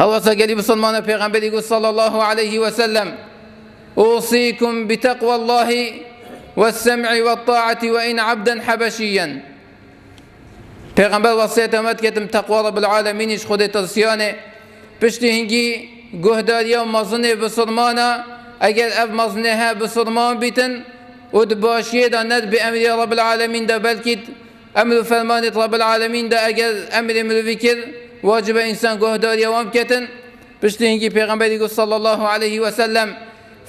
هو سجل بسلمان پیغمبری صلى الله عليه وسلم أوصيكم بتقوى الله والسمع والطاعة وإن عبدا حبشيا. پیغمبر وصیت امت کتم تقوى رب العالمینش خود ترسیانه پشتی هنگی گهداری و مزنه بسلمانه اگر اف مزنه ها بسلمان بیتن و دباشیه دا ند به امر رب العالمین دا بلکه امر فرمانت رب العالمین دا اگر امر مروی کرد واجب انسان گهداری وام کتن پشتی هنگی پیغمبری صلی الله علیه وسلم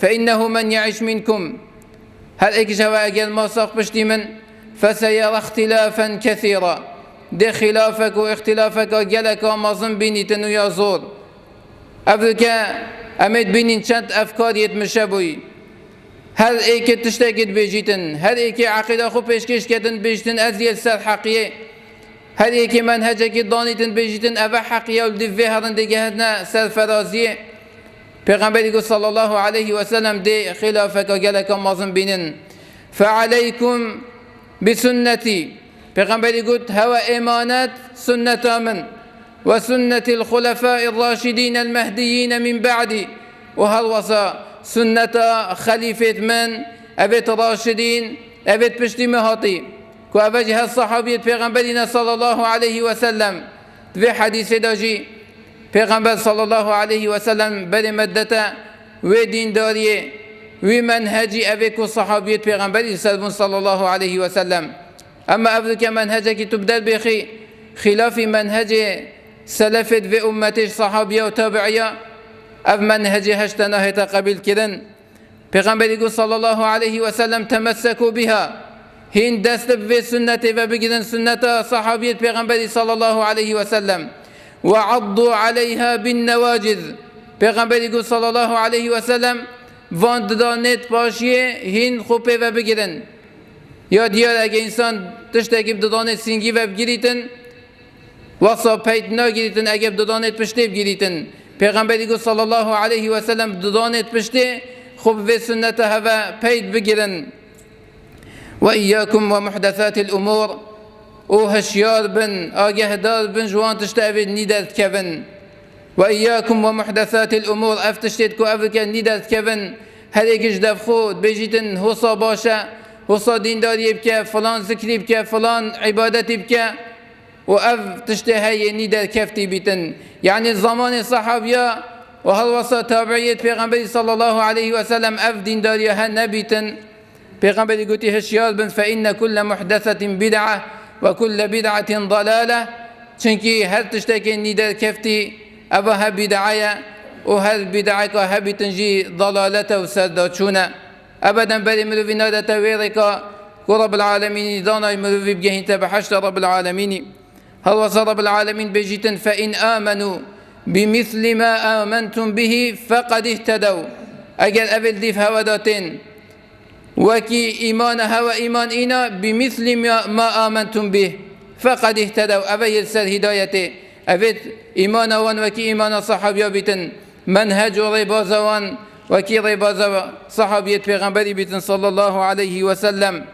فإنه من يعيش منكم هل اكجوا اجل ما ساق پشتی من فسيرى اختلافا كثيرا ده خلافك واختلافك جلك ومظن بينيتن ويا زور افريكا امد بينين چند افكار يتمشبوي هر ایک تشتاقید بیجیتن هر ایک عقیده خو پیشکش کردن بیجتن ازیل سر حقیه هر ایک منهجه که دانیتن بیجیتن اوه حقیه و دیوه هرن دیگه هدنا سر فرازیه پیغمبری صلی الله علیه و سلم دی خلافک گلک مازن بینن فعليكم بسنتي پیغمبری گفت هوا امانت سنت من وسنة الخلفاء الراشدين المهديين من بعدي وهل وصا سنة خليفة من أبيت راشدين أبيت بشتي مهاتي كو أبجه الصحابية پیغمبرنا صلى الله عليه وسلم في حديث داجي پیغمبر صلى الله عليه وسلم بل مدتا ودين داريه ومنهجي أبيكو صحابية پیغمبر صلى الله عليه وسلم أما أفضل منهجك تبدل بخي خلاف منهج سلفت في أمتش صحابية وتابعية أف منهج هشتناه تقبل كذن پیغمبر صلى الله عليه وسلم تمسكوا بها هين دست في سنة وبقدن سنة صحابية پیغمبر صلى الله عليه وسلم وعضوا عليها بالنواجذ پیغمبر صلى الله عليه وسلم واند دانت باشيه هين خوبه وبقدن یا دیار اگه انسان تشتکی بدانت سینگی و بگیریتن وصا پیت نگیریتن اگه بدانت پشته بگیریتن پیغمبری صلی الله علیه و سلم بدانت پشته خوب و سنت هوا پیت بگیرن و ایاکم و محدثات الامور او هشیار بن آگه دار بن جوان تشتاوید نیدرد کبن و ایاکم و محدثات الامور افتشتید که افرکا نیدرد کبن هر ایکش دف خود بجیتن حصا باشه وصا دينداري بك فلان ذكري بك فلان عبادتي بك وأف تشتهي ندر كفتي بيتن يعني الزمان الصحابية وهل وصا تابعية پیغمبر صلى الله عليه وسلم أف دينداري هنبيتن پیغمبر قلتي هشيار بن فإن كل محدثة بدعة وكل بدعة ضلالة چنكي هل تشتكي ندر كفتي أبها بدعية وهل بدعك هبتن جي ضلالة وسرداتشونة أبدا بل مروي نادة ويركا ورب العالمين دانا مروي بجهين تبحشت رب العالمين هل وصل رب العالمين بجيتا فإن آمنوا بمثل ما آمنتم به فقد اهتدوا أجل أبل ديف هوداتين وكي إيمان هوا إيمان إنا بمثل ما آمنتم به فقد اهتدوا أبي السر هدايته أبد إيمان وان وكي إيمان صحابيا بيتن منهج ربازوان وكي رباز صحابية پیغمبری بیتن صلى الله عليه وسلم